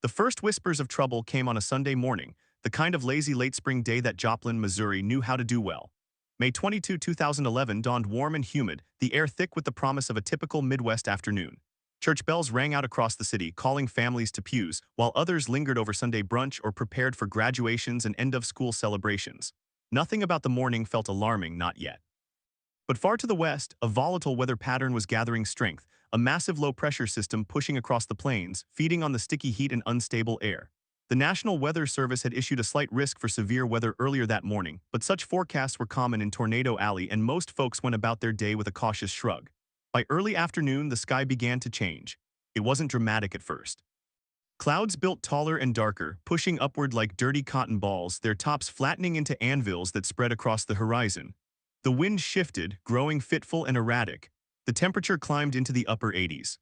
The first whispers of trouble came on a Sunday morning, the kind of lazy late spring day that Joplin, Missouri knew how to do well. May 22, 2011 dawned warm and humid, the air thick with the promise of a typical Midwest afternoon. Church bells rang out across the city, calling families to pews, while others lingered over Sunday brunch or prepared for graduations and end-of-school celebrations. Nothing about the morning felt alarming, not yet. But far to the west, a volatile weather pattern was gathering strength, a massive low-pressure system pushing across the plains, feeding on the sticky heat and unstable air. The National Weather Service had issued a slight risk for severe weather earlier that morning, but such forecasts were common in Tornado Alley and most folks went about their day with a cautious shrug. By early afternoon, the sky began to change. It wasn't dramatic at first. Clouds built taller and darker, pushing upward like dirty cotton balls, their tops flattening into anvils that spread across the horizon. The wind shifted, growing fitful and erratic. The temperature climbed into the upper 80s.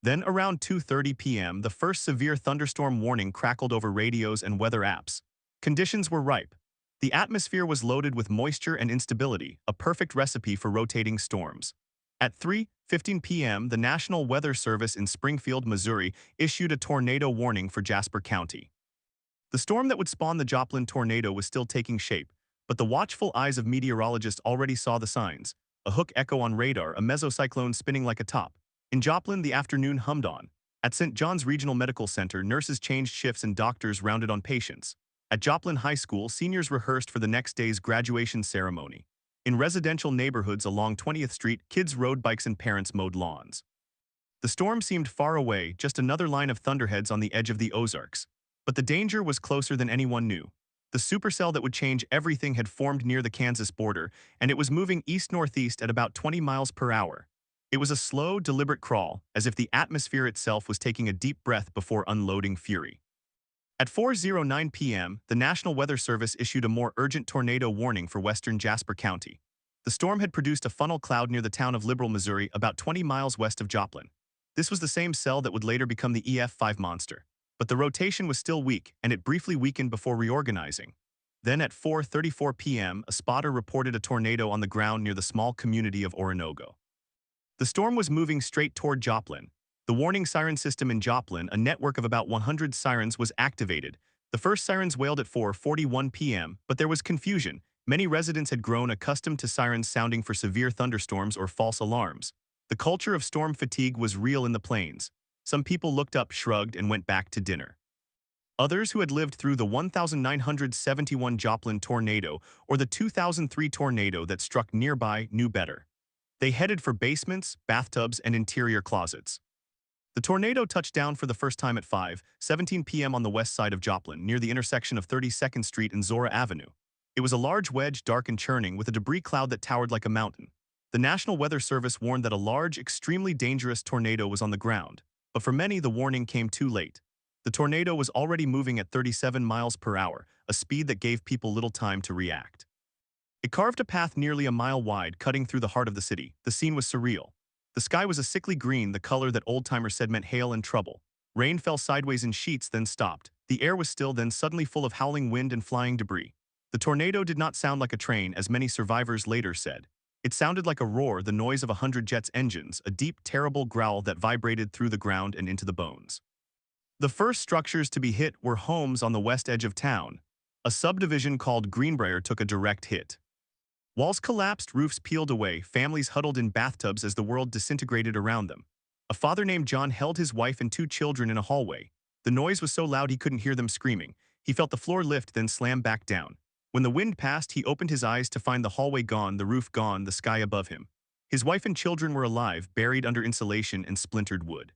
Then around 2:30 p.m., the first severe thunderstorm warning crackled over radios and weather apps. Conditions were ripe. The atmosphere was loaded with moisture and instability, a perfect recipe for rotating storms. At 3:15 p.m., the National Weather Service in Springfield, Missouri, issued a tornado warning for Jasper County. The storm that would spawn the Joplin tornado was still taking shape, but the watchful eyes of meteorologists already saw the signs. A hook echo on radar, a mesocyclone spinning like a top. In Joplin, the afternoon hummed on. At St. John's Regional Medical Center, nurses changed shifts and doctors rounded on patients. At Joplin High School, seniors rehearsed for the next day's graduation ceremony. In residential neighborhoods along 20th Street, kids rode bikes and parents mowed lawns. The storm seemed far away, just another line of thunderheads on the edge of the Ozarks. But the danger was closer than anyone knew. The supercell that would change everything had formed near the Kansas border, and it was moving east-northeast at about 20 miles per hour. It was a slow, deliberate crawl, as if the atmosphere itself was taking a deep breath before unloading fury. At 4:09 p.m., the National Weather Service issued a more urgent tornado warning for western Jasper County. The storm had produced a funnel cloud near the town of Liberal, Missouri, about 20 miles west of Joplin. This was the same cell that would later become the EF5 monster. But the rotation was still weak, and it briefly weakened before reorganizing. Then at 4:34 p.m., a spotter reported a tornado on the ground near the small community of Oronogo. The storm was moving straight toward Joplin. The warning siren system in Joplin, a network of about 100 sirens, was activated. The first sirens wailed at 4:41 p.m., but there was confusion. Many residents had grown accustomed to sirens sounding for severe thunderstorms or false alarms. The culture of storm fatigue was real in the plains. Some people looked up, shrugged, and went back to dinner. Others who had lived through the 1971 Joplin tornado or the 2003 tornado that struck nearby knew better. They headed for basements, bathtubs, and interior closets. The tornado touched down for the first time at 5:17 p.m. on the west side of Joplin, near the intersection of 32nd Street and Zora Avenue. It was a large wedge, dark and churning, with a debris cloud that towered like a mountain. The National Weather Service warned that a large, extremely dangerous tornado was on the ground. But for many, the warning came too late. The tornado was already moving at 37 miles per hour, a speed that gave people little time to react. It carved a path nearly a mile wide, cutting through the heart of the city. The scene was surreal. The sky was a sickly green, the color that old-timers said meant hail and trouble. Rain fell sideways in sheets, then stopped. The air was still, then suddenly full of howling wind and flying debris. The tornado did not sound like a train, as many survivors later said. It sounded like a roar, the noise of 100 jets' engines, a deep, terrible growl that vibrated through the ground and into the bones. The first structures to be hit were homes on the west edge of town. A subdivision called Greenbrier took a direct hit. Walls collapsed, roofs peeled away, families huddled in bathtubs as the world disintegrated around them. A father named John held his wife and 2 children in a hallway. The noise was so loud he couldn't hear them screaming. He felt the floor lift, then slam back down. When the wind passed, he opened his eyes to find the hallway gone, the roof gone, the sky above him. His wife and children were alive, buried under insulation and splintered wood.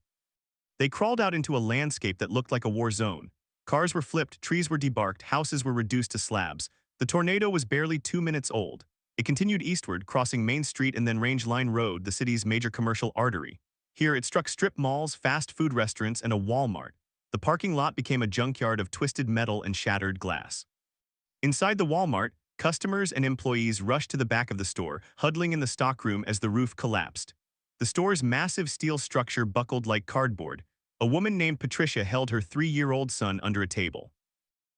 They crawled out into a landscape that looked like a war zone. Cars were flipped, trees were debarked, houses were reduced to slabs. The tornado was barely 2 minutes old. It continued eastward, crossing Main Street and then Range Line Road, the city's major commercial artery. Here, it struck strip malls, fast food restaurants, and a Walmart. The parking lot became a junkyard of twisted metal and shattered glass. Inside the Walmart, customers and employees rushed to the back of the store, huddling in the stockroom as the roof collapsed. The store's massive steel structure buckled like cardboard. A woman named Patricia held her 3-year-old son under a table.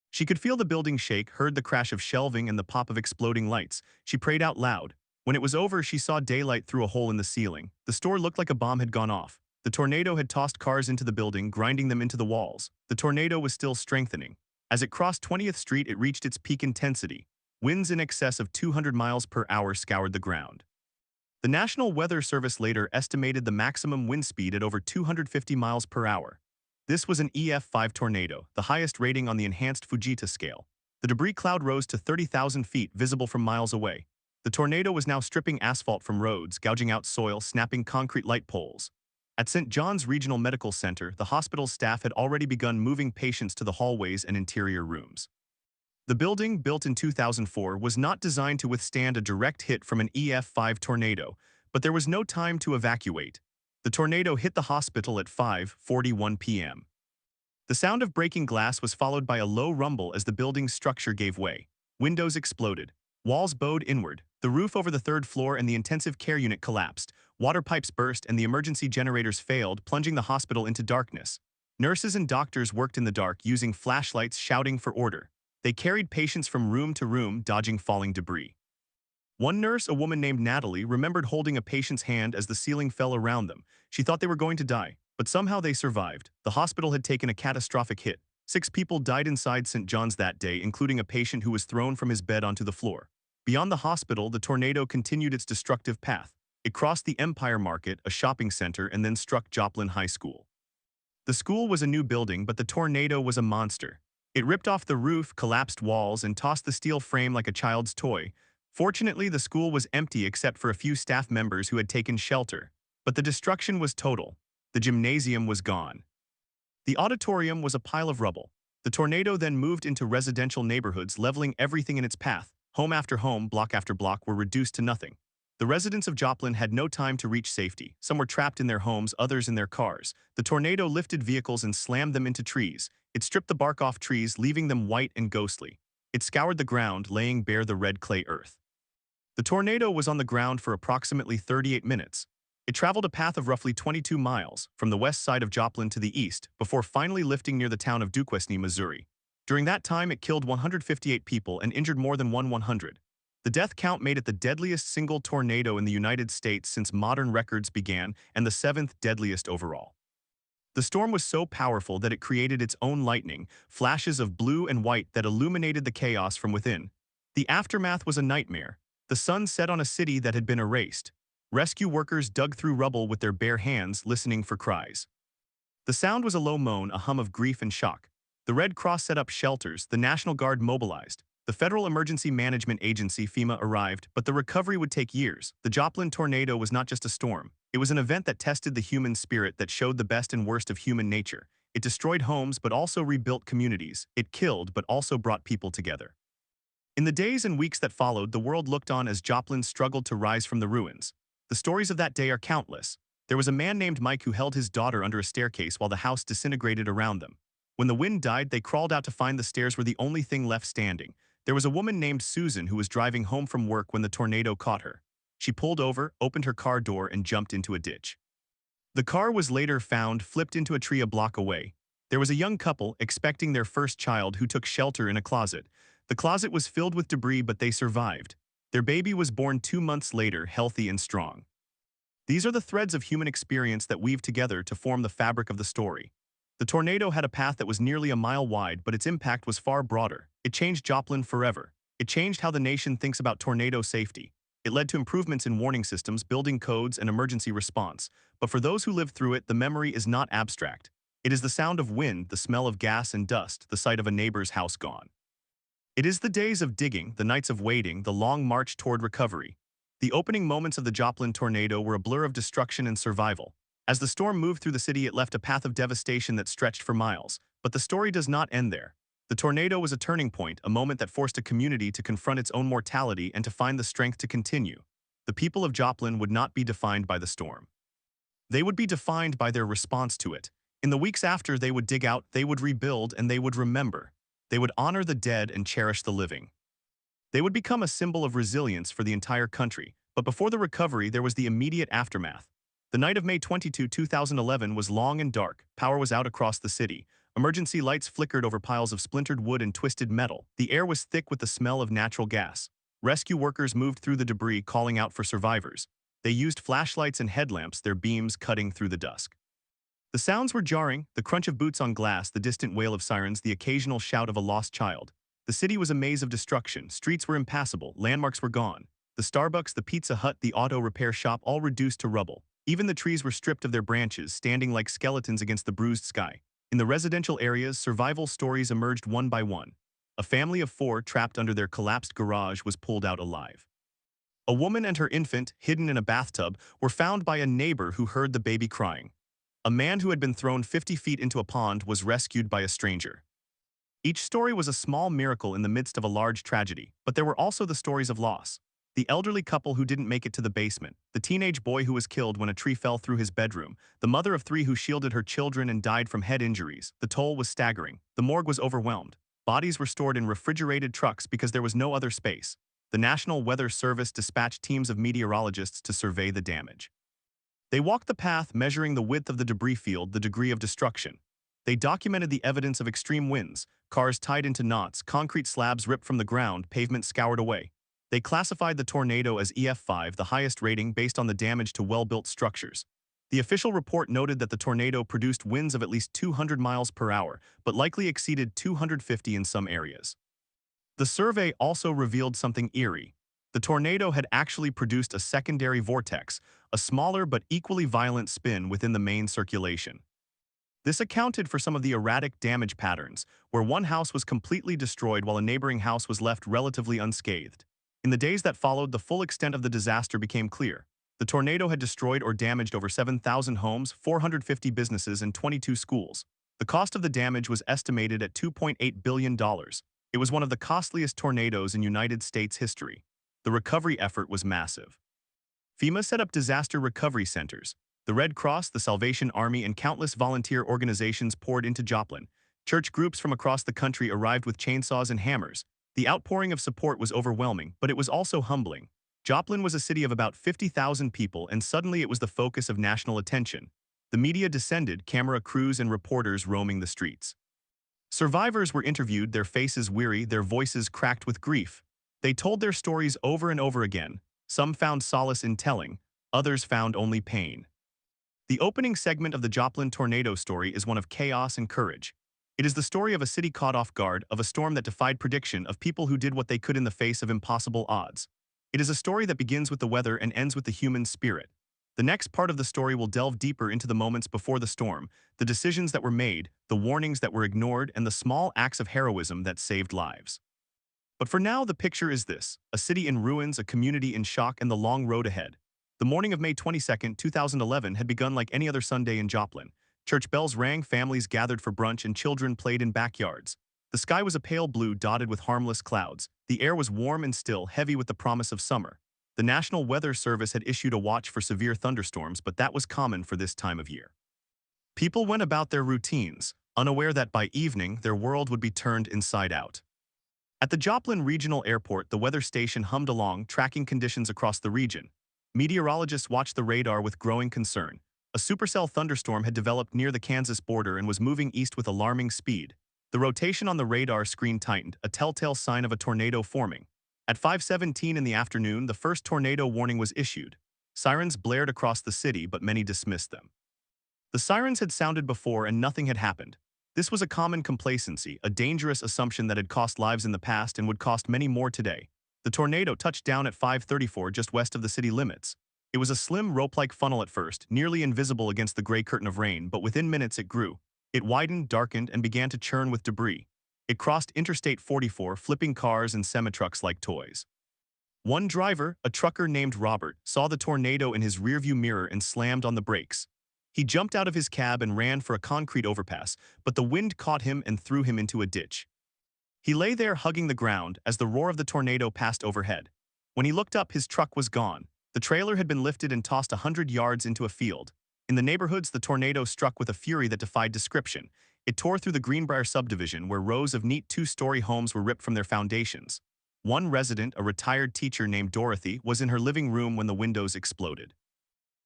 She could feel the building shake, heard the crash of shelving and the pop of exploding lights. She prayed out loud. When it was over, she saw daylight through a hole in the ceiling. The store looked like a bomb had gone off. The tornado had tossed cars into the building, grinding them into the walls. The tornado was still strengthening. As it crossed 20th Street, it reached its peak intensity. Winds in excess of 200 miles per hour scoured the ground. The National Weather Service later estimated the maximum wind speed at over 250 miles per hour. This was an EF5 tornado, the highest rating on the enhanced Fujita scale. The debris cloud rose to 30,000 feet, visible from miles away. The tornado was now stripping asphalt from roads, gouging out soil, snapping concrete light poles. At St. John's Regional Medical Center, the hospital's staff had already begun moving patients to the hallways and interior rooms. The building, built in 2004, was not designed to withstand a direct hit from an EF5 tornado, but there was no time to evacuate. The tornado hit the hospital at 5:41 p.m. The sound of breaking glass was followed by a low rumble as the building's structure gave way. Windows exploded. Walls bowed inward. The roof over the third floor and the intensive care unit collapsed. Water pipes burst and the emergency generators failed, plunging the hospital into darkness. Nurses and doctors worked in the dark, using flashlights, shouting for order. They carried patients from room to room, dodging falling debris. One nurse, a woman named Natalie, remembered holding a patient's hand as the ceiling fell around them. She thought they were going to die, but somehow they survived. The hospital had taken a catastrophic hit. 6 people died inside St. John's that day, including a patient who was thrown from his bed onto the floor. Beyond the hospital, the tornado continued its destructive path. It crossed the Empire Market, a shopping center, and then struck Joplin High School. The school was a new building, but the tornado was a monster. It ripped off the roof, collapsed walls, and tossed the steel frame like a child's toy. Fortunately, the school was empty except for a few staff members who had taken shelter. But the destruction was total. The gymnasium was gone. The auditorium was a pile of rubble. The tornado then moved into residential neighborhoods, leveling everything in its path. Home after home, block after block were reduced to nothing. The residents of Joplin had no time to reach safety. Some were trapped in their homes, others in their cars. The tornado lifted vehicles and slammed them into trees. It stripped the bark off trees, leaving them white and ghostly. It scoured the ground, laying bare the red clay earth. The tornado was on the ground for approximately 38 minutes. It traveled a path of roughly 22 miles, from the west side of Joplin to the east, before finally lifting near the town of Duquesne, Missouri. During that time, it killed 158 people and injured more than 100. The death count made it the deadliest single tornado in the United States since modern records began, and the 7th deadliest overall. The storm was so powerful that it created its own lightning, flashes of blue and white that illuminated the chaos from within. The aftermath was a nightmare. The sun set on a city that had been erased. Rescue workers dug through rubble with their bare hands, listening for cries. The sound was a low moan, a hum of grief and shock. The Red Cross set up shelters, the National Guard mobilized. The Federal Emergency Management Agency, FEMA, arrived, but the recovery would take years. The Joplin tornado was not just a storm. It was an event that tested the human spirit, that showed the best and worst of human nature. It destroyed homes but also rebuilt communities. It killed but also brought people together. In the days and weeks that followed, the world looked on as Joplin struggled to rise from the ruins. The stories of that day are countless. There was a man named Mike who held his daughter under a staircase while the house disintegrated around them. When the wind died, they crawled out to find the stairs were the only thing left standing. There was a woman named Susan who was driving home from work when the tornado caught her. She pulled over, opened her car door, and jumped into a ditch. The car was later found flipped into a tree a block away. There was a young couple expecting their first child who took shelter in a closet. The closet was filled with debris, but they survived. Their baby was born 2 months later, healthy and strong. These are the threads of human experience that weave together to form the fabric of the story. The tornado had a path that was nearly a mile wide, but its impact was far broader. It changed Joplin forever. It changed how the nation thinks about tornado safety. It led to improvements in warning systems, building codes, and emergency response. But for those who lived through it, the memory is not abstract. It is the sound of wind, the smell of gas and dust, the sight of a neighbor's house gone. It is the days of digging, the nights of waiting, the long march toward recovery. The opening moments of the Joplin tornado were a blur of destruction and survival. As the storm moved through the city, it left a path of devastation that stretched for miles. But the story does not end there. The tornado was a turning point, a moment that forced a community to confront its own mortality and to find the strength to continue. The people of Joplin would not be defined by the storm. They would be defined by their response to it. In the weeks after, they would dig out, they would rebuild, and they would remember. They would honor the dead and cherish the living. They would become a symbol of resilience for the entire country. But before the recovery, there was the immediate aftermath. The night of May 22, 2011 was long and dark. Power was out across the city. Emergency lights flickered over piles of splintered wood and twisted metal. The air was thick with the smell of natural gas. Rescue workers moved through the debris, calling out for survivors. They used flashlights and headlamps, their beams cutting through the dusk. The sounds were jarring, the crunch of boots on glass, the distant wail of sirens, the occasional shout of a lost child. The city was a maze of destruction, streets were impassable, landmarks were gone. The Starbucks, the Pizza Hut, the auto repair shop all reduced to rubble. Even the trees were stripped of their branches, standing like skeletons against the bruised sky. In the residential areas, survival stories emerged one by one. A family of 4 trapped under their collapsed garage was pulled out alive. A woman and her infant, hidden in a bathtub, were found by a neighbor who heard the baby crying. A man who had been thrown 50 feet into a pond was rescued by a stranger. Each story was a small miracle in the midst of a large tragedy, but there were also the stories of loss. The elderly couple who didn't make it to the basement, the teenage boy who was killed when a tree fell through his bedroom, the mother of 3 who shielded her children and died from head injuries. The toll was staggering. The morgue was overwhelmed. Bodies were stored in refrigerated trucks because there was no other space. The National Weather Service dispatched teams of meteorologists to survey the damage. They walked the path, measuring the width of the debris field, the degree of destruction. They documented the evidence of extreme winds, cars tied into knots, concrete slabs ripped from the ground, pavement scoured away. They classified the tornado as EF5, the highest rating based on the damage to well-built structures. The official report noted that the tornado produced winds of at least 200 miles per hour, but likely exceeded 250 in some areas. The survey also revealed something eerie. The tornado had actually produced a secondary vortex, a smaller but equally violent spin within the main circulation. This accounted for some of the erratic damage patterns, where one house was completely destroyed while a neighboring house was left relatively unscathed. In the days that followed, the full extent of the disaster became clear. The tornado had destroyed or damaged over 7,000 homes, 450 businesses, and 22 schools. The cost of the damage was estimated at $2.8 billion. It was one of the costliest tornadoes in United States history. The recovery effort was massive. FEMA set up disaster recovery centers. The Red Cross, the Salvation Army, and countless volunteer organizations poured into Joplin. Church groups from across the country arrived with chainsaws and hammers. The outpouring of support was overwhelming, but it was also humbling. Joplin was a city of about 50,000 people, and suddenly it was the focus of national attention. The media descended, camera crews and reporters roaming the streets. Survivors were interviewed, their faces weary, their voices cracked with grief. They told their stories over and over again. Some found solace in telling, others found only pain. The opening segment of the Joplin tornado story is one of chaos and courage. It is the story of a city caught off guard, of a storm that defied prediction, of people who did what they could in the face of impossible odds. It is a story that begins with the weather and ends with the human spirit. The next part of the story will delve deeper into the moments before the storm, the decisions that were made, the warnings that were ignored, and the small acts of heroism that saved lives. But for now, the picture is this: a city in ruins, a community in shock, and the long road ahead. The morning of May 22, 2011 had begun like any other Sunday in Joplin. Church bells rang, families gathered for brunch, and children played in backyards. The sky was a pale blue dotted with harmless clouds. The air was warm and still, heavy with the promise of summer. The National Weather Service had issued a watch for severe thunderstorms, but that was common for this time of year. People went about their routines, unaware that by evening their world would be turned inside out. At the Joplin Regional Airport, the weather station hummed along, tracking conditions across the region. Meteorologists watched the radar with growing concern. A supercell thunderstorm had developed near the Kansas border and was moving east with alarming speed. The rotation on the radar screen tightened, a telltale sign of a tornado forming. At 5:17 in the afternoon, the first tornado warning was issued. Sirens blared across the city, but many dismissed them. The sirens had sounded before and nothing had happened. This was a common complacency, a dangerous assumption that had cost lives in the past and would cost many more today. The tornado touched down at 5:34 just west of the city limits. It was a slim rope-like funnel at first, nearly invisible against the gray curtain of rain, but within minutes it grew. It widened, darkened, and began to churn with debris. It crossed Interstate 44, flipping cars and semi-trucks like toys. One driver, a trucker named Robert, saw the tornado in his rearview mirror and slammed on the brakes. He jumped out of his cab and ran for a concrete overpass, but the wind caught him and threw him into a ditch. He lay there hugging the ground as the roar of the tornado passed overhead. When he looked up, his truck was gone. The trailer had been lifted and tossed 100 yards into a field. In the neighborhoods, the tornado struck with a fury that defied description. It tore through the Greenbrier subdivision, where rows of neat 2-story homes were ripped from their foundations. One resident, a retired teacher named Dorothy, was in her living room when the windows exploded.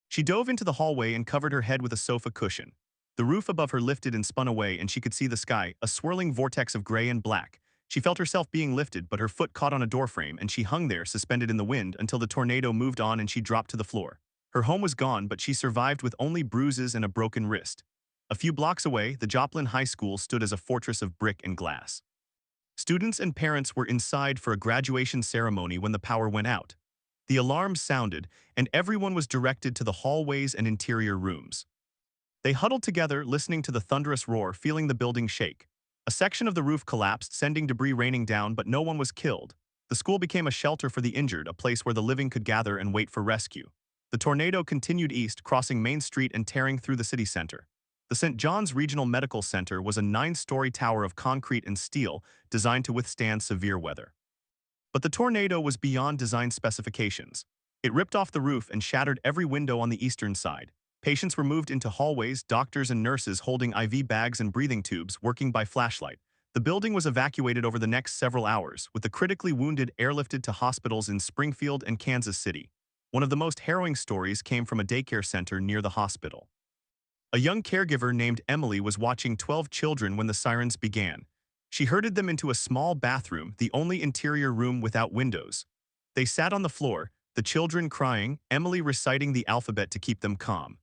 She dove into the hallway and covered her head with a sofa cushion. The roof above her lifted and spun away, and she could see the sky, a swirling vortex of gray and black. She felt herself being lifted, but her foot caught on a doorframe, and she hung there, suspended in the wind, until the tornado moved on and she dropped to the floor. Her home was gone, but she survived with only bruises and a broken wrist. A few blocks away, the Joplin High School stood as a fortress of brick and glass. Students and parents were inside for a graduation ceremony when the power went out. The alarms sounded, and everyone was directed to the hallways and interior rooms. They huddled together, listening to the thunderous roar, feeling the building shake. A section of the roof collapsed, sending debris raining down, but no one was killed. The school became a shelter for the injured, a place where the living could gather and wait for rescue. The tornado continued east, crossing Main Street and tearing through the city center. The St. John's Regional Medical Center was a 9-story tower of concrete and steel designed to withstand severe weather. But the tornado was beyond design specifications. It ripped off the roof and shattered every window on the eastern side. Patients were moved into hallways, doctors and nurses holding IV bags and breathing tubes working by flashlight. The building was evacuated over the next several hours, with the critically wounded airlifted to hospitals in Springfield and Kansas City. One of the most harrowing stories came from a daycare center near the hospital. A young caregiver named Emily was watching 12 children when the sirens began. She herded them into a small bathroom, the only interior room without windows. They sat on the floor, the children crying, Emily reciting the alphabet to keep them calm.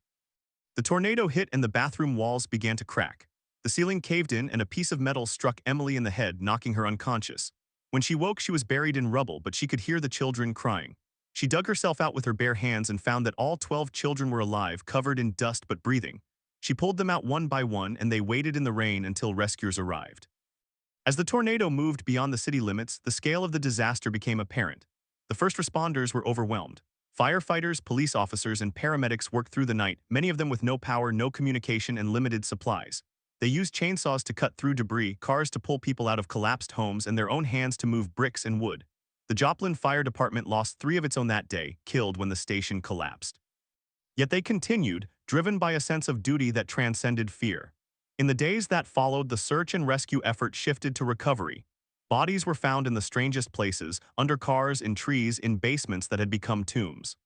The tornado hit and the bathroom walls began to crack. The ceiling caved in and a piece of metal struck Emily in the head, knocking her unconscious. When she woke, she was buried in rubble, but she could hear the children crying. She dug herself out with her bare hands and found that all 12 children were alive, covered in dust but breathing. She pulled them out one by one, and they waited in the rain until rescuers arrived. As the tornado moved beyond the city limits, the scale of the disaster became apparent. The first responders were overwhelmed. Firefighters, police officers, and paramedics worked through the night, many of them with no power, no communication, and limited supplies. They used chainsaws to cut through debris, cars to pull people out of collapsed homes, and their own hands to move bricks and wood. The Joplin Fire Department lost 3 of its own that day, killed when the station collapsed. Yet they continued, driven by a sense of duty that transcended fear. In the days that followed, the search and rescue effort shifted to recovery. Bodies were found in the strangest places, under cars, in trees, in basements that had become tombs.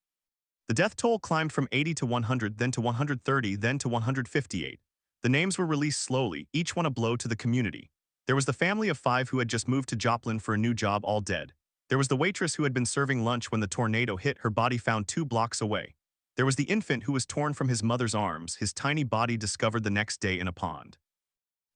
The death toll climbed from 80 to 100, then to 130, then to 158. The names were released slowly, each one a blow to the community. There was the family of 5 who had just moved to Joplin for a new job, all dead. There was the waitress who had been serving lunch when the tornado hit, her body found 2 blocks away. There was the infant who was torn from his mother's arms, his tiny body discovered the next day in a pond.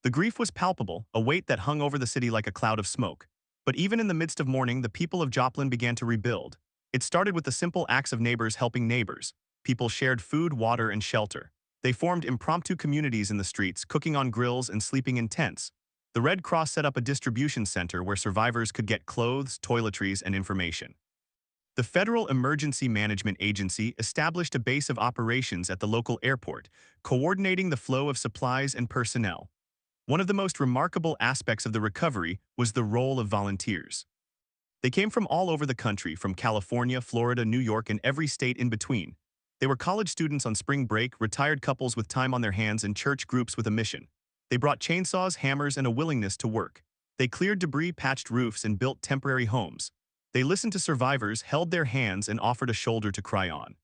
The grief was palpable, a weight that hung over the city like a cloud of smoke. But even in the midst of mourning, the people of Joplin began to rebuild. It started with the simple acts of neighbors helping neighbors. People shared food, water, and shelter. They formed impromptu communities in the streets, cooking on grills and sleeping in tents. The Red Cross set up a distribution center where survivors could get clothes, toiletries, and information. The Federal Emergency Management Agency established a base of operations at the local airport, coordinating the flow of supplies and personnel. One of the most remarkable aspects of the recovery was the role of volunteers. They came from all over the country, from California, Florida, New York, and every state in between. They were college students on spring break, retired couples with time on their hands, and church groups with a mission. They brought chainsaws, hammers, and a willingness to work. They cleared debris, patched roofs, and built temporary homes. They listened to survivors, held their hands, and offered a shoulder to cry on.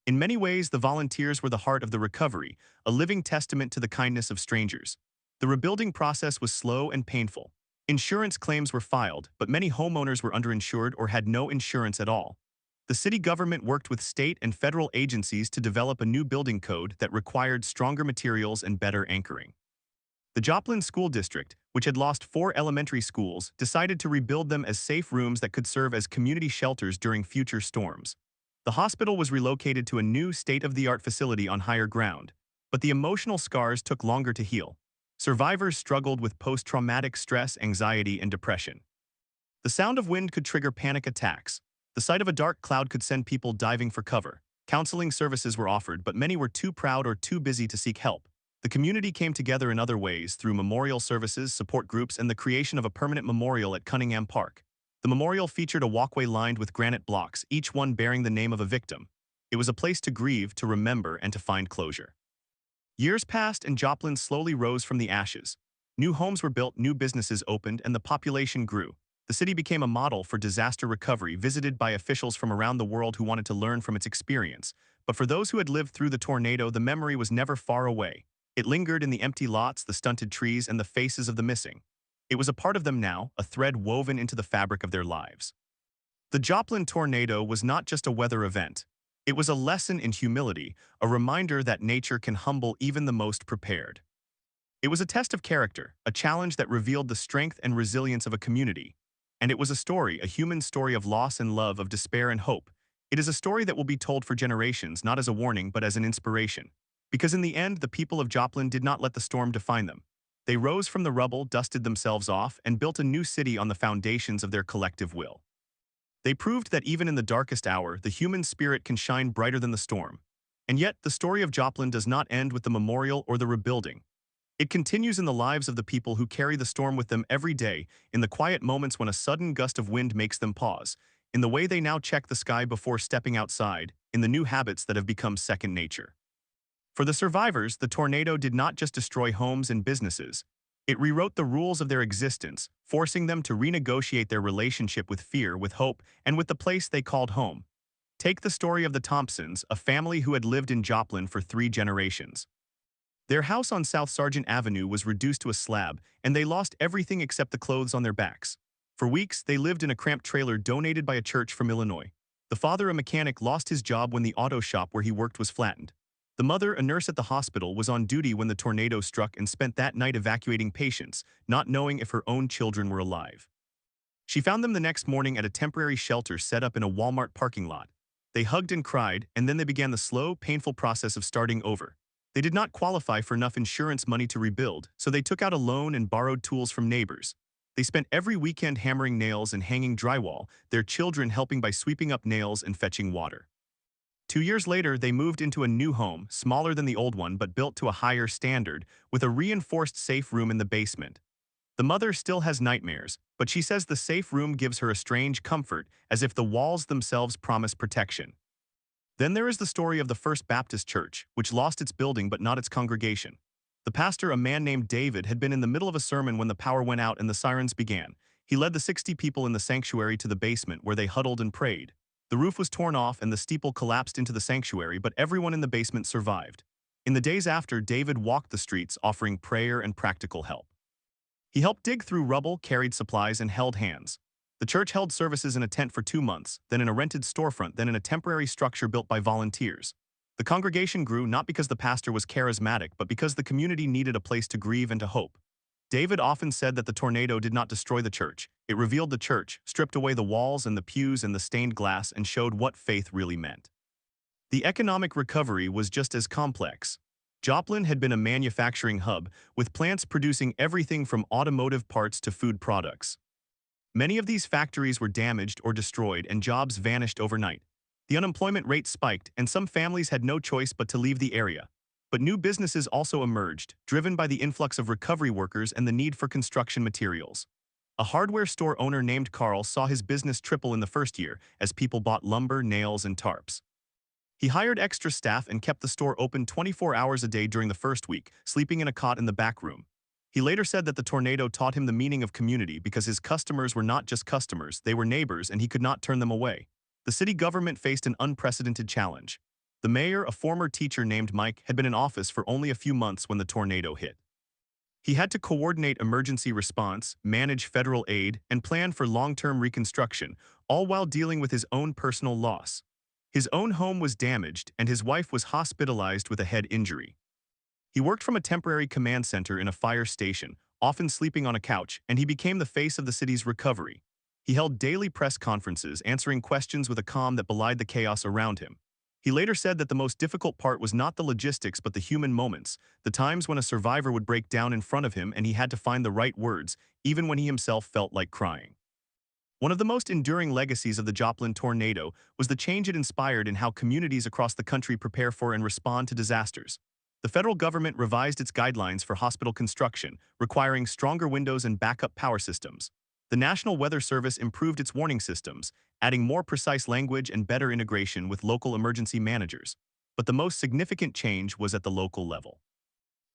In many ways, the volunteers were the heart of the recovery, a living testament to the kindness of strangers. The rebuilding process was slow and painful. Insurance claims were filed, but many homeowners were underinsured or had no insurance at all. The city government worked with state and federal agencies to develop a new building code that required stronger materials and better anchoring. The Joplin School District, which had lost 4 elementary schools, decided to rebuild them as safe rooms that could serve as community shelters during future storms. The hospital was relocated to a new state-of-the-art facility on higher ground, but the emotional scars took longer to heal. Survivors struggled with post-traumatic stress, anxiety, and depression. The sound of wind could trigger panic attacks. The sight of a dark cloud could send people diving for cover. Counseling services were offered, but many were too proud or too busy to seek help. The community came together in other ways, through memorial services, support groups, and the creation of a permanent memorial at Cunningham Park. The memorial featured a walkway lined with granite blocks, each one bearing the name of a victim. It was a place to grieve, to remember, and to find closure. Years passed and Joplin slowly rose from the ashes. New homes were built, new businesses opened, and the population grew. The city became a model for disaster recovery, visited by officials from around the world who wanted to learn from its experience. But for those who had lived through the tornado, the memory was never far away. It lingered in the empty lots, the stunted trees, and the faces of the missing. It was a part of them now, a thread woven into the fabric of their lives. The Joplin tornado was not just a weather event. It was a lesson in humility, a reminder that nature can humble even the most prepared. It was a test of character, a challenge that revealed the strength and resilience of a community. And it was a story, a human story of loss and love, of despair and hope. It is a story that will be told for generations, not as a warning, but as an inspiration. Because in the end, the people of Joplin did not let the storm define them. They rose from the rubble, dusted themselves off, and built a new city on the foundations of their collective will. They proved that even in the darkest hour, the human spirit can shine brighter than the storm. And yet, the story of Joplin does not end with the memorial or the rebuilding. It continues in the lives of the people who carry the storm with them every day, in the quiet moments when a sudden gust of wind makes them pause, in the way they now check the sky before stepping outside, in the new habits that have become second nature. For the survivors, the tornado did not just destroy homes and businesses. It rewrote the rules of their existence, forcing them to renegotiate their relationship with fear, with hope, and with the place they called home. Take the story of the Thompsons, a family who had lived in Joplin for 3 generations. Their house on South Sargent Avenue was reduced to a slab, and they lost everything except the clothes on their backs. For weeks, they lived in a cramped trailer donated by a church from Illinois. The father, a mechanic, lost his job when the auto shop where he worked was flattened. The mother, a nurse at the hospital, was on duty when the tornado struck and spent that night evacuating patients, not knowing if her own children were alive. She found them the next morning at a temporary shelter set up in a Walmart parking lot. They hugged and cried, and then they began the slow, painful process of starting over. They did not qualify for enough insurance money to rebuild, so they took out a loan and borrowed tools from neighbors. They spent every weekend hammering nails and hanging drywall, their children helping by sweeping up nails and fetching water. 2 years later, they moved into a new home, smaller than the old one but built to a higher standard, with a reinforced safe room in the basement. The mother still has nightmares, but she says the safe room gives her a strange comfort, as if the walls themselves promise protection. Then there is the story of the First Baptist Church, which lost its building but not its congregation. The pastor, a man named David, had been in the middle of a sermon when the power went out and the sirens began. He led the 60 people in the sanctuary to the basement where they huddled and prayed. The roof was torn off and the steeple collapsed into the sanctuary, but everyone in the basement survived. In the days after, David walked the streets offering prayer and practical help. He helped dig through rubble, carried supplies, and held hands. The church held services in a tent for 2 months, then in a rented storefront, then in a temporary structure built by volunteers. The congregation grew not because the pastor was charismatic, but because the community needed a place to grieve and to hope. David often said that the tornado did not destroy the church. It revealed the church, stripped away the walls and the pews and the stained glass, and showed what faith really meant. The economic recovery was just as complex. Joplin had been a manufacturing hub, with plants producing everything from automotive parts to food products. Many of these factories were damaged or destroyed, and jobs vanished overnight. The unemployment rate spiked, and some families had no choice but to leave the area. But new businesses also emerged, driven by the influx of recovery workers and the need for construction materials. A hardware store owner named Carl saw his business triple in the first year as people bought lumber, nails, and tarps. He hired extra staff and kept the store open 24 hours a day during the first week, sleeping in a cot in the back room. He later said that the tornado taught him the meaning of community because his customers were not just customers, they were neighbors, and he could not turn them away. The city government faced an unprecedented challenge. The mayor, a former teacher named Mike, had been in office for only a few months when the tornado hit. He had to coordinate emergency response, manage federal aid, and plan for long-term reconstruction, all while dealing with his own personal loss. His own home was damaged, and his wife was hospitalized with a head injury. He worked from a temporary command center in a fire station, often sleeping on a couch, and he became the face of the city's recovery. He held daily press conferences, answering questions with a calm that belied the chaos around him. He later said that the most difficult part was not the logistics but the human moments, the times when a survivor would break down in front of him and he had to find the right words, even when he himself felt like crying. One of the most enduring legacies of the Joplin tornado was the change it inspired in how communities across the country prepare for and respond to disasters. The federal government revised its guidelines for hospital construction, requiring stronger windows and backup power systems. The National Weather Service improved its warning systems, adding more precise language and better integration with local emergency managers. But the most significant change was at the local level.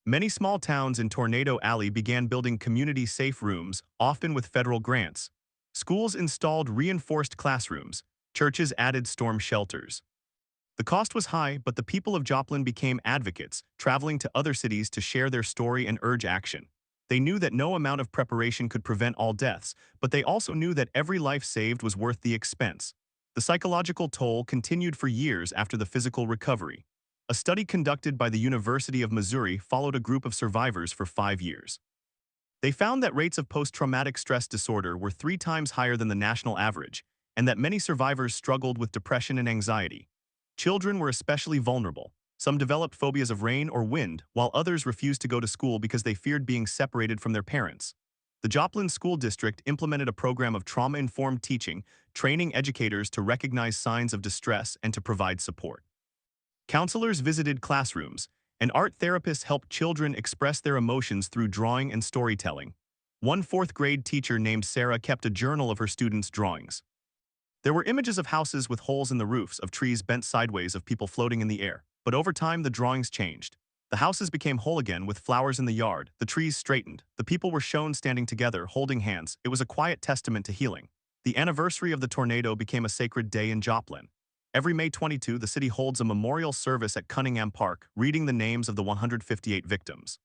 Many small towns in Tornado Alley began building community-safe rooms, often with federal grants. Schools installed reinforced classrooms. Churches added storm shelters. The cost was high, but the people of Joplin became advocates, traveling to other cities to share their story and urge action. They knew that no amount of preparation could prevent all deaths, but they also knew that every life saved was worth the expense. The psychological toll continued for years after the physical recovery. A study conducted by the University of Missouri followed a group of survivors for 5 years. They found that rates of post-traumatic stress disorder were 3 times higher than the national average, and that many survivors struggled with depression and anxiety. Children were especially vulnerable. Some developed phobias of rain or wind, while others refused to go to school because they feared being separated from their parents. The Joplin School District implemented a program of trauma-informed teaching, training educators to recognize signs of distress and to provide support. Counselors visited classrooms, and art therapists helped children express their emotions through drawing and storytelling. One fourth-grade teacher named Sarah kept a journal of her students' drawings. There were images of houses with holes in the roofs, of trees bent sideways, of people floating in the air. But over time, the drawings changed. The houses became whole again with flowers in the yard, the trees straightened, the people were shown standing together, holding hands. It was a quiet testament to healing. The anniversary of the tornado became a sacred day in Joplin. Every May 22, the city holds a memorial service at Cunningham Park, reading the names of the 158 victims.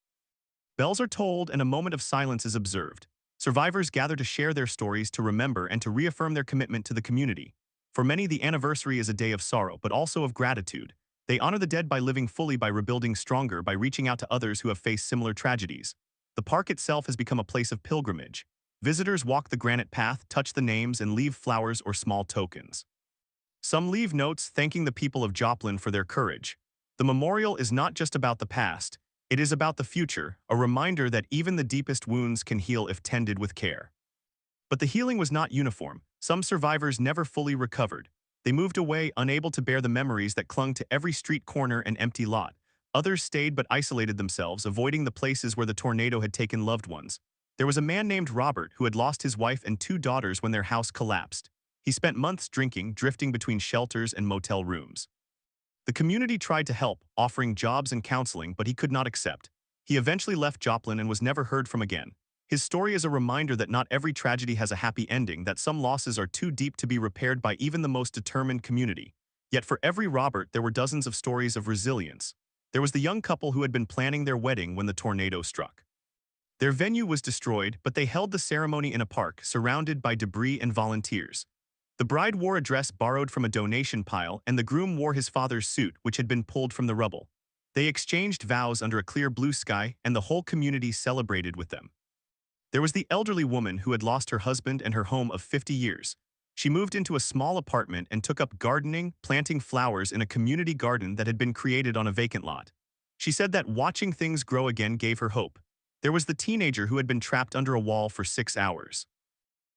Bells are tolled and a moment of silence is observed. Survivors gather to share their stories, to remember, and to reaffirm their commitment to the community. For many, the anniversary is a day of sorrow, but also of gratitude. They honor the dead by living fully, by rebuilding stronger, by reaching out to others who have faced similar tragedies. The park itself has become a place of pilgrimage. Visitors walk the granite path, touch the names, and leave flowers or small tokens. Some leave notes thanking the people of Joplin for their courage. The memorial is not just about the past, it is about the future, a reminder that even the deepest wounds can heal if tended with care. But the healing was not uniform. Some survivors never fully recovered. They moved away, unable to bear the memories that clung to every street corner and empty lot. Others stayed but isolated themselves, avoiding the places where the tornado had taken loved ones. There was a man named Robert who had lost his wife and 2 daughters when their house collapsed. He spent months drinking, drifting between shelters and motel rooms. The community tried to help, offering jobs and counseling, but he could not accept. He eventually left Joplin and was never heard from again. His story is a reminder that not every tragedy has a happy ending, that some losses are too deep to be repaired by even the most determined community. Yet for every Robert, there were dozens of stories of resilience. There was the young couple who had been planning their wedding when the tornado struck. Their venue was destroyed, but they held the ceremony in a park, surrounded by debris and volunteers. The bride wore a dress borrowed from a donation pile, and the groom wore his father's suit, which had been pulled from the rubble. They exchanged vows under a clear blue sky, and the whole community celebrated with them. There was the elderly woman who had lost her husband and her home of 50 years. She moved into a small apartment and took up gardening, planting flowers in a community garden that had been created on a vacant lot. She said that watching things grow again gave her hope. There was the teenager who had been trapped under a wall for 6 hours.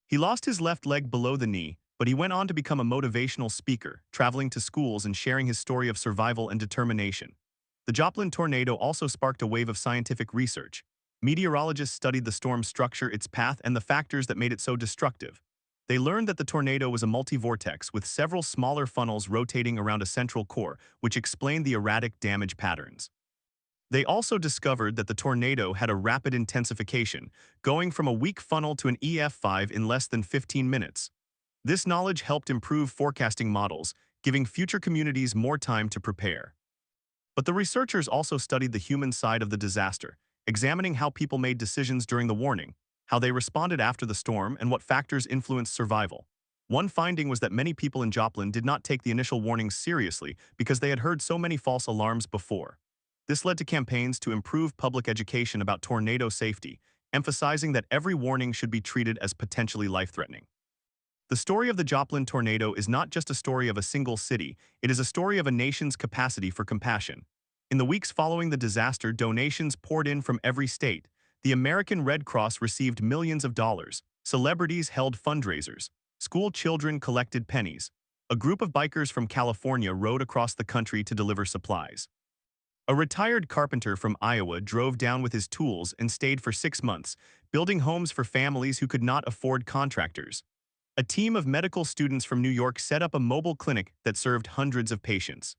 He lost his left leg below the knee, but he went on to become a motivational speaker, traveling to schools and sharing his story of survival and determination. The Joplin tornado also sparked a wave of scientific research. Meteorologists studied the storm's structure, its path, and the factors that made it so destructive. They learned that the tornado was a multi-vortex with several smaller funnels rotating around a central core, which explained the erratic damage patterns. They also discovered that the tornado had a rapid intensification, going from a weak funnel to an EF5 in less than 15 minutes. This knowledge helped improve forecasting models, giving future communities more time to prepare. But the researchers also studied the human side of the disaster, examining how people made decisions during the warning, how they responded after the storm, and what factors influenced survival. One finding was that many people in Joplin did not take the initial warnings seriously because they had heard so many false alarms before. This led to campaigns to improve public education about tornado safety, emphasizing that every warning should be treated as potentially life-threatening. The story of the Joplin tornado is not just a story of a single city, it is a story of a nation's capacity for compassion. In the weeks following the disaster, donations poured in from every state. The American Red Cross received millions of dollars. Celebrities held fundraisers. School children collected pennies. A group of bikers from California rode across the country to deliver supplies. A retired carpenter from Iowa drove down with his tools and stayed for 6 months, building homes for families who could not afford contractors. A team of medical students from New York set up a mobile clinic that served hundreds of patients.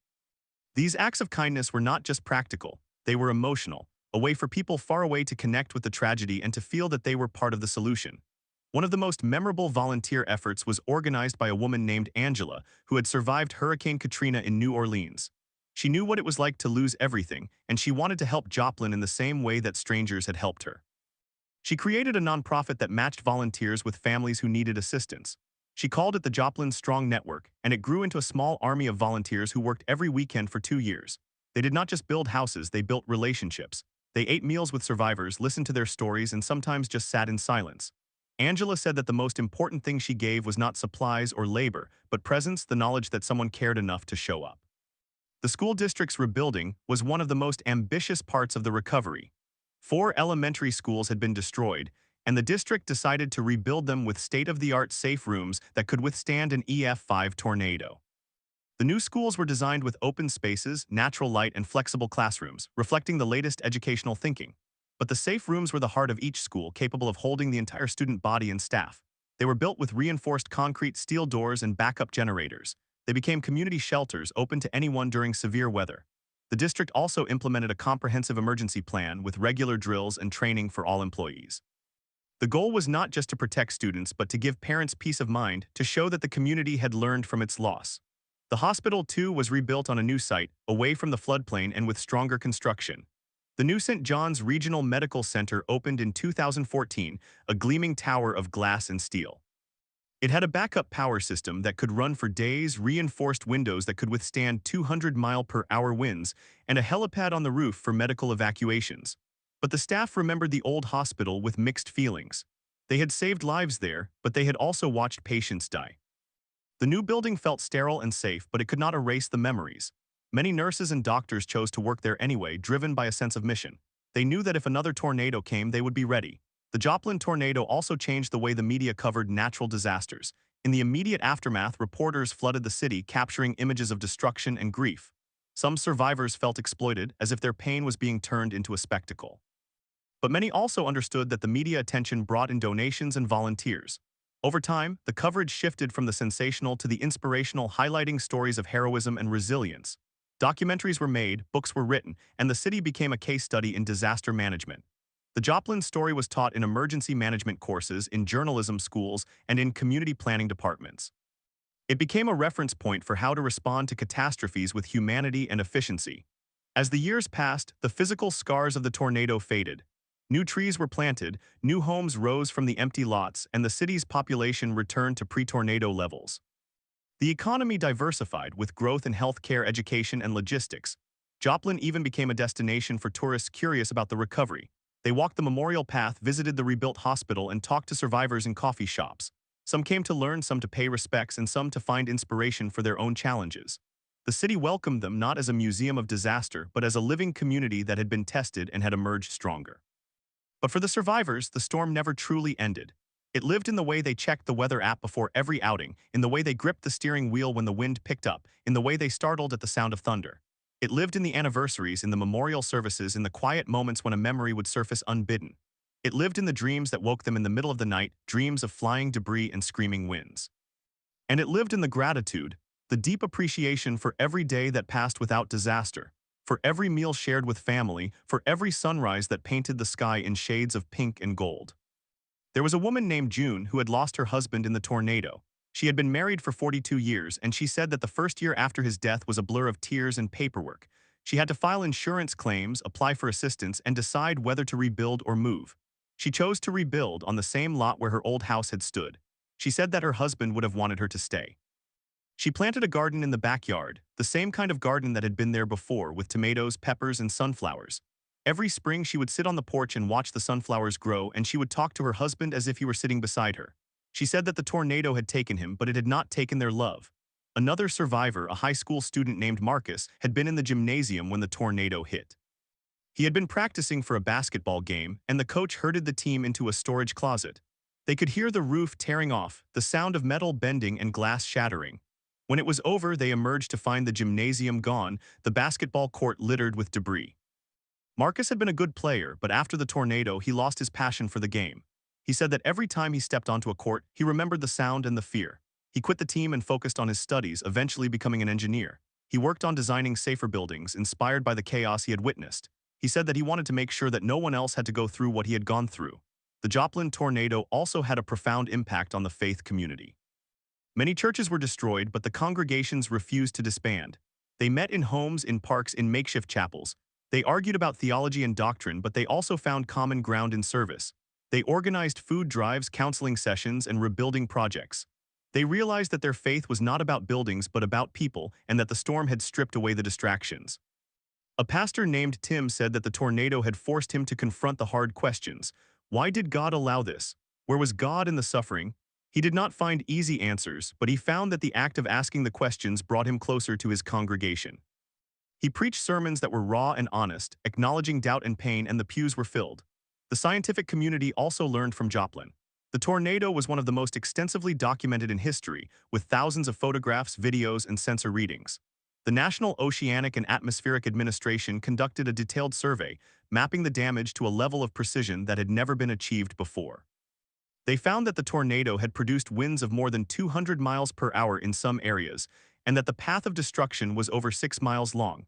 These acts of kindness were not just practical, they were emotional, a way for people far away to connect with the tragedy and to feel that they were part of the solution. One of the most memorable volunteer efforts was organized by a woman named Angela, who had survived Hurricane Katrina in New Orleans. She knew what it was like to lose everything, and she wanted to help Joplin in the same way that strangers had helped her. She created a nonprofit that matched volunteers with families who needed assistance. She called it the Joplin Strong Network, and it grew into a small army of volunteers who worked every weekend for 2 years. They did not just build houses, they built relationships. They ate meals with survivors, listened to their stories, and sometimes just sat in silence. Angela said that the most important thing she gave was not supplies or labor, but presence, the knowledge that someone cared enough to show up. The school district's rebuilding was one of the most ambitious parts of the recovery. 4 elementary schools had been destroyed, and the district decided to rebuild them with state-of-the-art safe rooms that could withstand an EF5 tornado. The new schools were designed with open spaces, natural light, and flexible classrooms, reflecting the latest educational thinking. But the safe rooms were the heart of each school, capable of holding the entire student body and staff. They were built with reinforced concrete, steel doors, and backup generators. They became community shelters open to anyone during severe weather. The district also implemented a comprehensive emergency plan with regular drills and training for all employees. The goal was not just to protect students, but to give parents peace of mind, to show that the community had learned from its loss. The hospital, too, was rebuilt on a new site, away from the floodplain and with stronger construction. The new St. John's Regional Medical Center opened in 2014, a gleaming tower of glass and steel. It had a backup power system that could run for days, reinforced windows that could withstand 200-mile-per-hour winds, and a helipad on the roof for medical evacuations. But the staff remembered the old hospital with mixed feelings. They had saved lives there, but they had also watched patients die. The new building felt sterile and safe, but it could not erase the memories. Many nurses and doctors chose to work there anyway, driven by a sense of mission. They knew that if another tornado came, they would be ready. The Joplin tornado also changed the way the media covered natural disasters. In the immediate aftermath, reporters flooded the city, capturing images of destruction and grief. Some survivors felt exploited, as if their pain was being turned into a spectacle. But many also understood that the media attention brought in donations and volunteers. Over time, the coverage shifted from the sensational to the inspirational, highlighting stories of heroism and resilience. Documentaries were made, books were written, and the city became a case study in disaster management. The Joplin story was taught in emergency management courses, in journalism schools, and in community planning departments. It became a reference point for how to respond to catastrophes with humanity and efficiency. As the years passed, the physical scars of the tornado faded. New trees were planted, new homes rose from the empty lots, and the city's population returned to pre-tornado levels. The economy diversified, with growth in healthcare, education, and logistics. Joplin even became a destination for tourists curious about the recovery. They walked the memorial path, visited the rebuilt hospital, and talked to survivors in coffee shops. Some came to learn, some to pay respects, and some to find inspiration for their own challenges. The city welcomed them not as a museum of disaster, but as a living community that had been tested and had emerged stronger. But for the survivors, the storm never truly ended. It lived in the way they checked the weather app before every outing, in the way they gripped the steering wheel when the wind picked up, in the way they startled at the sound of thunder. It lived in the anniversaries, in the memorial services, in the quiet moments when a memory would surface unbidden. It lived in the dreams that woke them in the middle of the night, dreams of flying debris and screaming winds. And it lived in the gratitude, the deep appreciation for every day that passed without disaster, for every meal shared with family, for every sunrise that painted the sky in shades of pink and gold. There was a woman named June who had lost her husband in the tornado. She had been married for 42 years, and she said that the first year after his death was a blur of tears and paperwork. She had to file insurance claims, apply for assistance, and decide whether to rebuild or move. She chose to rebuild on the same lot where her old house had stood. She said that her husband would have wanted her to stay. She planted a garden in the backyard, the same kind of garden that had been there before, with tomatoes, peppers, and sunflowers. Every spring she would sit on the porch and watch the sunflowers grow, and she would talk to her husband as if he were sitting beside her. She said that the tornado had taken him, but it had not taken their love. Another survivor, a high school student named Marcus, had been in the gymnasium when the tornado hit. He had been practicing for a basketball game, and the coach herded the team into a storage closet. They could hear the roof tearing off, the sound of metal bending and glass shattering. When it was over, they emerged to find the gymnasium gone, the basketball court littered with debris. Marcus had been a good player, but after the tornado, he lost his passion for the game. He said that every time he stepped onto a court, he remembered the sound and the fear. He quit the team and focused on his studies, eventually becoming an engineer. He worked on designing safer buildings, inspired by the chaos he had witnessed. He said that he wanted to make sure that no one else had to go through what he had gone through. The Joplin tornado also had a profound impact on the faith community. Many churches were destroyed, but the congregations refused to disband. They met in homes, in parks, in makeshift chapels. They argued about theology and doctrine, but they also found common ground in service. They organized food drives, counseling sessions, and rebuilding projects. They realized that their faith was not about buildings but about people, and that the storm had stripped away the distractions. A pastor named Tim said that the tornado had forced him to confront the hard questions. Why did God allow this? Where was God in the suffering? He did not find easy answers, but he found that the act of asking the questions brought him closer to his congregation. He preached sermons that were raw and honest, acknowledging doubt and pain, and the pews were filled. The scientific community also learned from Joplin. The tornado was one of the most extensively documented in history, with thousands of photographs, videos, and sensor readings. The National Oceanic and Atmospheric Administration conducted a detailed survey, mapping the damage to a level of precision that had never been achieved before. They found that the tornado had produced winds of more than 200 miles per hour in some areas, and that the path of destruction was over 6 miles long.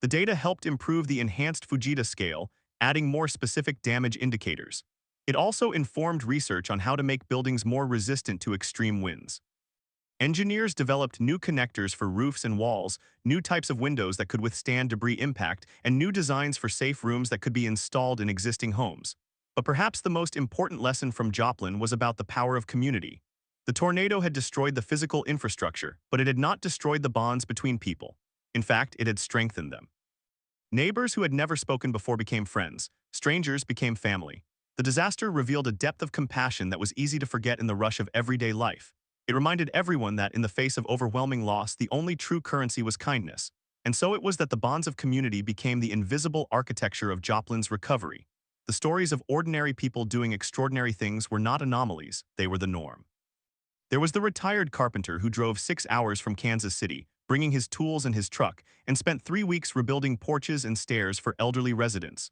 The data helped improve the enhanced Fujita scale, adding more specific damage indicators. It also informed research on how to make buildings more resistant to extreme winds. Engineers developed new connectors for roofs and walls, new types of windows that could withstand debris impact, and new designs for safe rooms that could be installed in existing homes. But perhaps the most important lesson from Joplin was about the power of community. The tornado had destroyed the physical infrastructure, but it had not destroyed the bonds between people. In fact, it had strengthened them. Neighbors who had never spoken before became friends. Strangers became family. The disaster revealed a depth of compassion that was easy to forget in the rush of everyday life. It reminded everyone that, in the face of overwhelming loss, the only true currency was kindness. And so it was that the bonds of community became the invisible architecture of Joplin's recovery. The stories of ordinary people doing extraordinary things were not anomalies, they were the norm. There was the retired carpenter who drove 6 hours from Kansas City, bringing his tools and his truck, and spent 3 weeks rebuilding porches and stairs for elderly residents.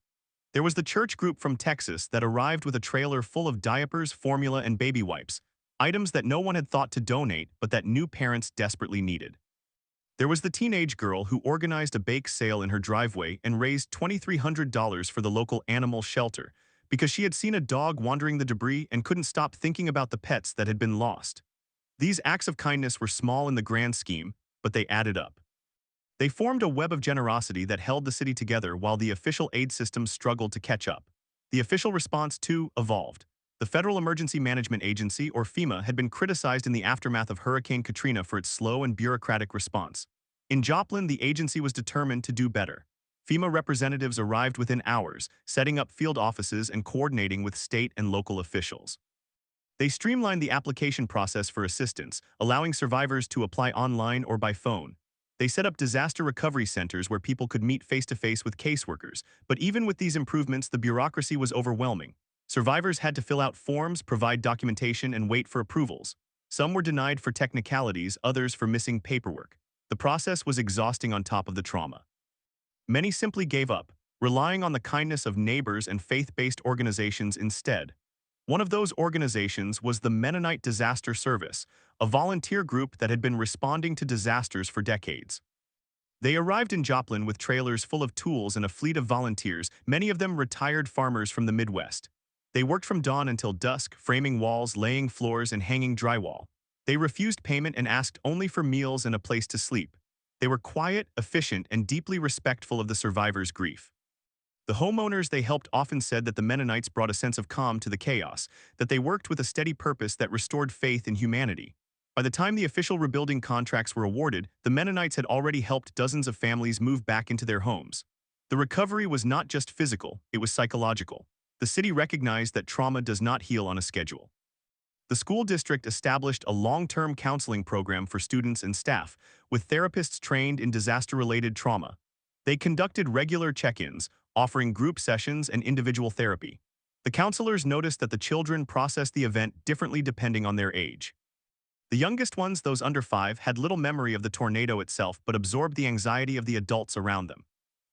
There was the church group from Texas that arrived with a trailer full of diapers, formula, and baby wipes, items that no one had thought to donate but that new parents desperately needed. There was the teenage girl who organized a bake sale in her driveway and raised $2,300 for the local animal shelter because she had seen a dog wandering the debris and couldn't stop thinking about the pets that had been lost. These acts of kindness were small in the grand scheme, but they added up. They formed a web of generosity that held the city together while the official aid system struggled to catch up. The official response, too, evolved. The Federal Emergency Management Agency, or FEMA, had been criticized in the aftermath of Hurricane Katrina for its slow and bureaucratic response. In Joplin, the agency was determined to do better. FEMA representatives arrived within hours, setting up field offices and coordinating with state and local officials. They streamlined the application process for assistance, allowing survivors to apply online or by phone. They set up disaster recovery centers where people could meet face-to-face with caseworkers, but even with these improvements, the bureaucracy was overwhelming. Survivors had to fill out forms, provide documentation, and wait for approvals. Some were denied for technicalities, others for missing paperwork. The process was exhausting on top of the trauma. Many simply gave up, relying on the kindness of neighbors and faith-based organizations instead. One of those organizations was the Mennonite Disaster Service, a volunteer group that had been responding to disasters for decades. They arrived in Joplin with trailers full of tools and a fleet of volunteers, many of them retired farmers from the Midwest. They worked from dawn until dusk, framing walls, laying floors, and hanging drywall. They refused payment and asked only for meals and a place to sleep. They were quiet, efficient, and deeply respectful of the survivors' grief. The homeowners they helped often said that the Mennonites brought a sense of calm to the chaos, that they worked with a steady purpose that restored faith in humanity. By the time the official rebuilding contracts were awarded, the Mennonites had already helped dozens of families move back into their homes. The recovery was not just physical, it was psychological. The city recognized that trauma does not heal on a schedule. The school district established a long-term counseling program for students and staff, with therapists trained in disaster-related trauma. They conducted regular check-ins, offering group sessions and individual therapy. The counselors noticed that the children processed the event differently depending on their age. The youngest ones, those under 5, had little memory of the tornado itself but absorbed the anxiety of the adults around them.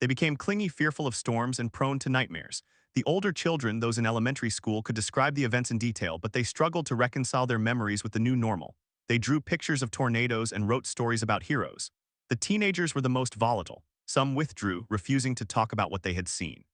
They became clingy, fearful of storms, and prone to nightmares. The older children, those in elementary school, could describe the events in detail, but they struggled to reconcile their memories with the new normal. They drew pictures of tornadoes and wrote stories about heroes. The teenagers were the most volatile. Some withdrew, refusing to talk about what they had seen.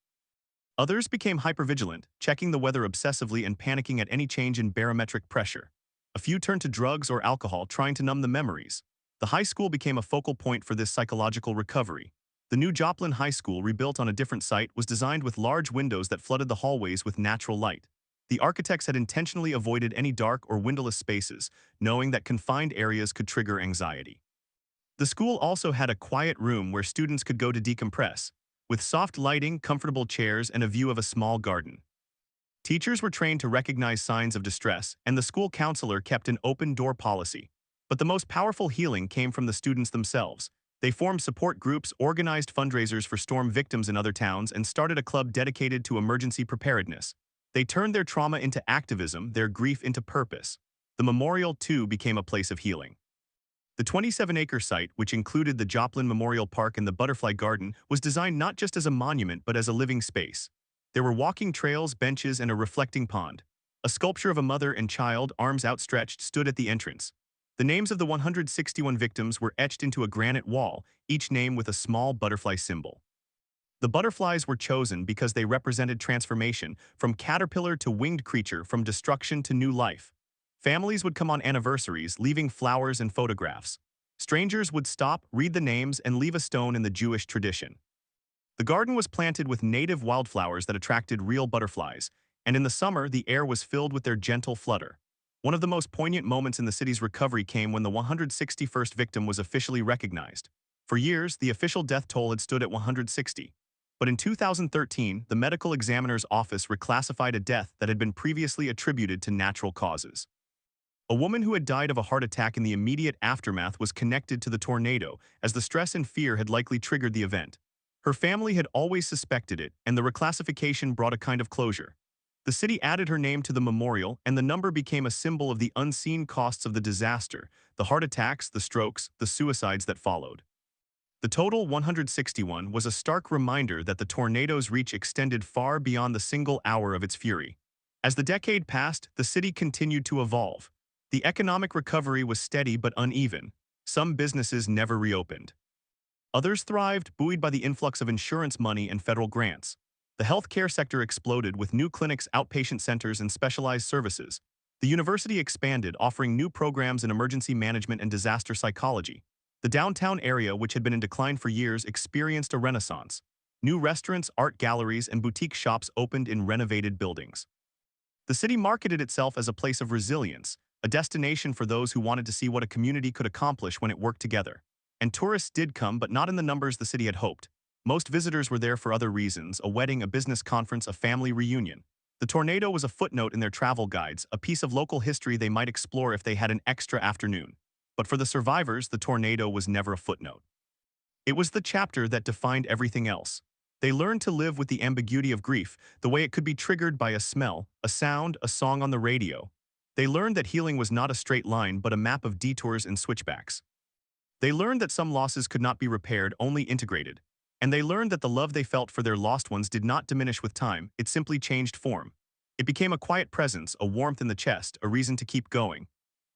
Others became hypervigilant, checking the weather obsessively and panicking at any change in barometric pressure. A few turned to drugs or alcohol, trying to numb the memories. The high school became a focal point for this psychological recovery. The new Joplin High School, rebuilt on a different site, was designed with large windows that flooded the hallways with natural light. The architects had intentionally avoided any dark or windowless spaces, knowing that confined areas could trigger anxiety. The school also had a quiet room where students could go to decompress, with soft lighting, comfortable chairs, and a view of a small garden. Teachers were trained to recognize signs of distress, and the school counselor kept an open-door policy. But the most powerful healing came from the students themselves. They formed support groups, organized fundraisers for storm victims in other towns, and started a club dedicated to emergency preparedness. They turned their trauma into activism, their grief into purpose. The memorial, too, became a place of healing. The 27-acre site, which included the Joplin Memorial Park and the Butterfly Garden, was designed not just as a monument but as a living space. There were walking trails, benches, and a reflecting pond. A sculpture of a mother and child, arms outstretched, stood at the entrance. The names of the 161 victims were etched into a granite wall, each name with a small butterfly symbol. The butterflies were chosen because they represented transformation, from caterpillar to winged creature, from destruction to new life. Families would come on anniversaries, leaving flowers and photographs. Strangers would stop, read the names, and leave a stone in the Jewish tradition. The garden was planted with native wildflowers that attracted real butterflies, and in the summer the air was filled with their gentle flutter. One of the most poignant moments in the city's recovery came when the 161st victim was officially recognized. For years, the official death toll had stood at 160. But in 2013, the medical examiner's office reclassified a death that had been previously attributed to natural causes. A woman who had died of a heart attack in the immediate aftermath was connected to the tornado, as the stress and fear had likely triggered the event. Her family had always suspected it, and the reclassification brought a kind of closure. The city added her name to the memorial, and the number became a symbol of the unseen costs of the disaster, the heart attacks, the strokes, the suicides that followed. The total 161 was a stark reminder that the tornado's reach extended far beyond the single hour of its fury. As the decade passed, the city continued to evolve. The economic recovery was steady but uneven. Some businesses never reopened. Others thrived, buoyed by the influx of insurance money and federal grants. The healthcare sector exploded with new clinics, outpatient centers, and specialized services. The university expanded, offering new programs in emergency management and disaster psychology. The downtown area, which had been in decline for years, experienced a renaissance. New restaurants, art galleries, and boutique shops opened in renovated buildings. The city marketed itself as a place of resilience, a destination for those who wanted to see what a community could accomplish when it worked together. And tourists did come, but not in the numbers the city had hoped. Most visitors were there for other reasons: a wedding, a business conference, a family reunion. The tornado was a footnote in their travel guides, a piece of local history they might explore if they had an extra afternoon. But for the survivors, the tornado was never a footnote. It was the chapter that defined everything else. They learned to live with the ambiguity of grief, the way it could be triggered by a smell, a sound, a song on the radio. They learned that healing was not a straight line but a map of detours and switchbacks. They learned that some losses could not be repaired, only integrated. And they learned that the love they felt for their lost ones did not diminish with time, it simply changed form. It became a quiet presence, a warmth in the chest, a reason to keep going.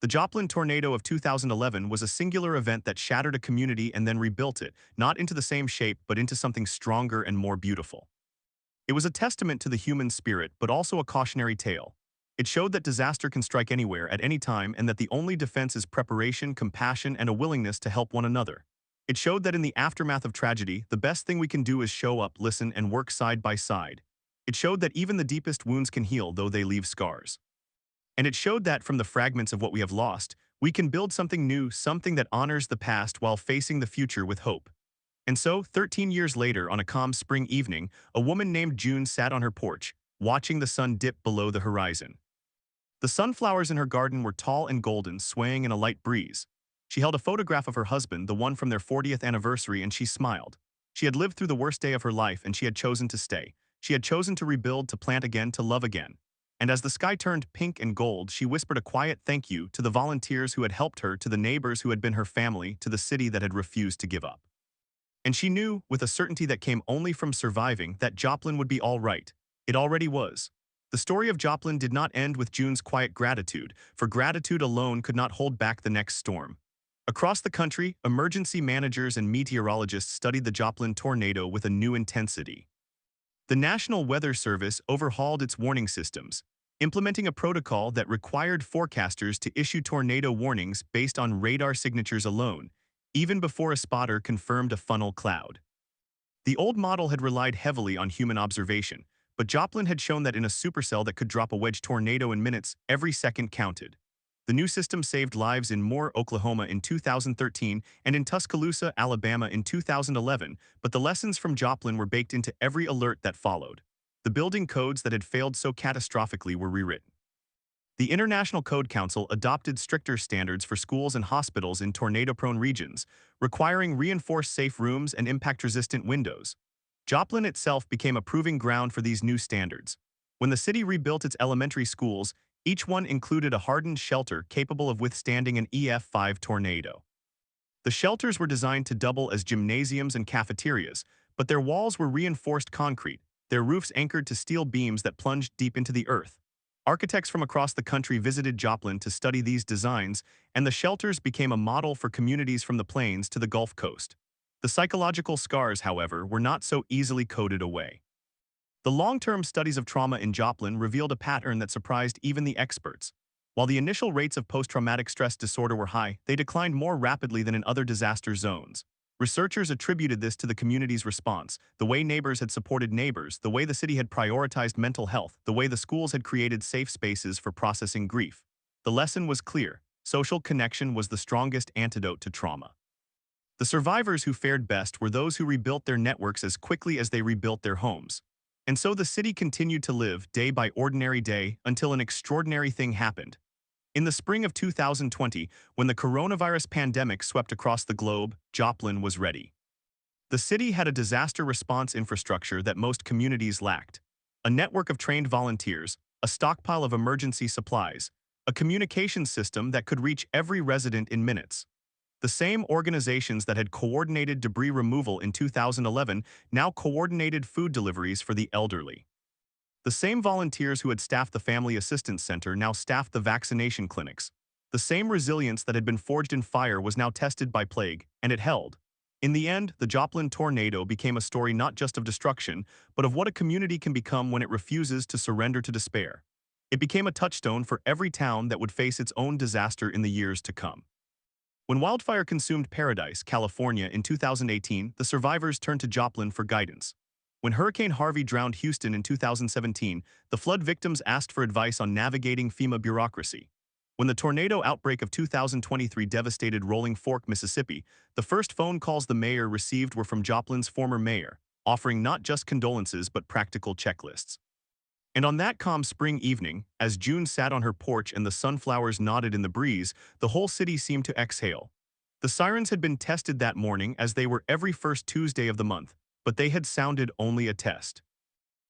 The Joplin tornado of 2011 was a singular event that shattered a community and then rebuilt it, not into the same shape but into something stronger and more beautiful. It was a testament to the human spirit, but also a cautionary tale. It showed that disaster can strike anywhere, at any time, and that the only defense is preparation, compassion, and a willingness to help one another. It showed that in the aftermath of tragedy, the best thing we can do is show up, listen, and work side by side. It showed that even the deepest wounds can heal, though they leave scars. And it showed that from the fragments of what we have lost, we can build something new, something that honors the past while facing the future with hope. And so, 13 years later, on a calm spring evening, a woman named June sat on her porch, watching the sun dip below the horizon. The sunflowers in her garden were tall and golden, swaying in a light breeze. She held a photograph of her husband, the one from their 40th anniversary, and she smiled. She had lived through the worst day of her life, and she had chosen to stay. She had chosen to rebuild, to plant again, to love again. And as the sky turned pink and gold, she whispered a quiet thank you to the volunteers who had helped her, to the neighbors who had been her family, to the city that had refused to give up. And she knew, with a certainty that came only from surviving, that Joplin would be all right. It already was. The story of Joplin did not end with June's quiet gratitude, for gratitude alone could not hold back the next storm. Across the country, emergency managers and meteorologists studied the Joplin tornado with a new intensity. The National Weather Service overhauled its warning systems, implementing a protocol that required forecasters to issue tornado warnings based on radar signatures alone, even before a spotter confirmed a funnel cloud. The old model had relied heavily on human observation, but Joplin had shown that in a supercell that could drop a wedge tornado in minutes, every second counted. The new system saved lives in Moore, Oklahoma in 2013 and in Tuscaloosa, Alabama in 2011, but the lessons from Joplin were baked into every alert that followed. The building codes that had failed so catastrophically were rewritten. The International Code Council adopted stricter standards for schools and hospitals in tornado-prone regions, requiring reinforced safe rooms and impact-resistant windows. Joplin itself became a proving ground for these new standards. When the city rebuilt its elementary schools, each one included a hardened shelter capable of withstanding an EF5 tornado. The shelters were designed to double as gymnasiums and cafeterias, but their walls were reinforced concrete, their roofs anchored to steel beams that plunged deep into the earth. Architects from across the country visited Joplin to study these designs, and the shelters became a model for communities from the plains to the Gulf Coast. The psychological scars, however, were not so easily coded away. The long-term studies of trauma in Joplin revealed a pattern that surprised even the experts. While the initial rates of post-traumatic stress disorder were high, they declined more rapidly than in other disaster zones. Researchers attributed this to the community's response, the way neighbors had supported neighbors, the way the city had prioritized mental health, the way the schools had created safe spaces for processing grief. The lesson was clear: social connection was the strongest antidote to trauma. The survivors who fared best were those who rebuilt their networks as quickly as they rebuilt their homes. And so the city continued to live day by ordinary day until an extraordinary thing happened. In the spring of 2020, when the coronavirus pandemic swept across the globe, Joplin was ready. The city had a disaster response infrastructure that most communities lacked: a network of trained volunteers, a stockpile of emergency supplies, a communications system that could reach every resident in minutes. The same organizations that had coordinated debris removal in 2011 now coordinated food deliveries for the elderly. The same volunteers who had staffed the Family Assistance Center now staffed the vaccination clinics. The same resilience that had been forged in fire was now tested by plague, and it held. In the end, the Joplin tornado became a story not just of destruction, but of what a community can become when it refuses to surrender to despair. It became a touchstone for every town that would face its own disaster in the years to come. When wildfire consumed Paradise, California in 2018, the survivors turned to Joplin for guidance. When Hurricane Harvey drowned Houston in 2017, the flood victims asked for advice on navigating FEMA bureaucracy. When the tornado outbreak of 2023 devastated Rolling Fork, Mississippi, the first phone calls the mayor received were from Joplin's former mayor, offering not just condolences but practical checklists. And on that calm spring evening, as June sat on her porch and the sunflowers nodded in the breeze, the whole city seemed to exhale. The sirens had been tested that morning, as they were every first Tuesday of the month, but they had sounded only a test.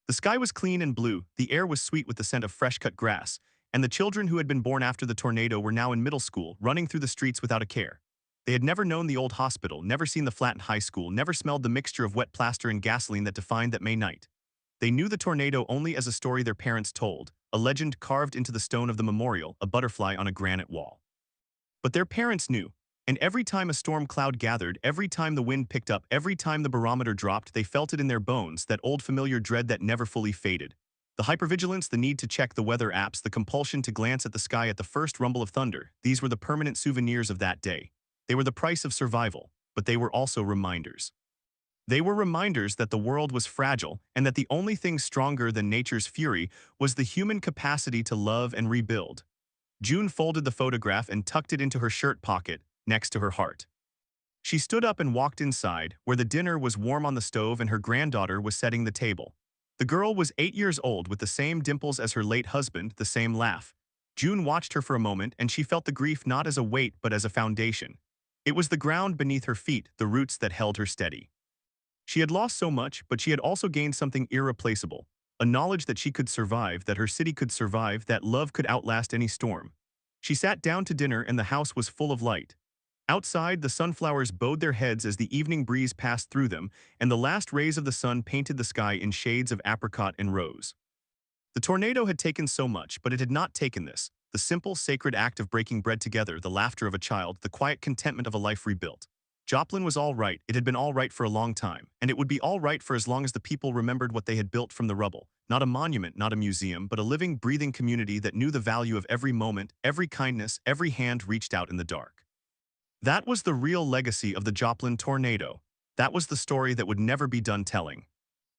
The sky was clean and blue, the air was sweet with the scent of fresh-cut grass, and the children who had been born after the tornado were now in middle school, running through the streets without a care. They had never known the old hospital, never seen the Flatton High School, never smelled the mixture of wet plaster and gasoline that defined that May night. They knew the tornado only as a story their parents told, a legend carved into the stone of the memorial, a butterfly on a granite wall. But their parents knew, and every time a storm cloud gathered, every time the wind picked up, every time the barometer dropped, they felt it in their bones, that old familiar dread that never fully faded. The hypervigilance, the need to check the weather apps, the compulsion to glance at the sky at the first rumble of thunder, these were the permanent souvenirs of that day. They were the price of survival, but they were also reminders. They were reminders that the world was fragile and that the only thing stronger than nature's fury was the human capacity to love and rebuild. June folded the photograph and tucked it into her shirt pocket, next to her heart. She stood up and walked inside, where the dinner was warm on the stove and her granddaughter was setting the table. The girl was 8 years old, with the same dimples as her late husband, the same laugh. June watched her for a moment, and she felt the grief not as a weight but as a foundation. It was the ground beneath her feet, the roots that held her steady. She had lost so much, but she had also gained something irreplaceable, a knowledge that she could survive, that her city could survive, that love could outlast any storm. She sat down to dinner and the house was full of light. Outside, the sunflowers bowed their heads as the evening breeze passed through them, and the last rays of the sun painted the sky in shades of apricot and rose. The tornado had taken so much, but it had not taken this: the simple, sacred act of breaking bread together, the laughter of a child, the quiet contentment of a life rebuilt. Joplin was all right. It had been all right for a long time, and it would be all right for as long as the people remembered what they had built from the rubble. Not a monument, not a museum, but a living, breathing community that knew the value of every moment, every kindness, every hand reached out in the dark. That was the real legacy of the Joplin tornado. That was the story that would never be done telling.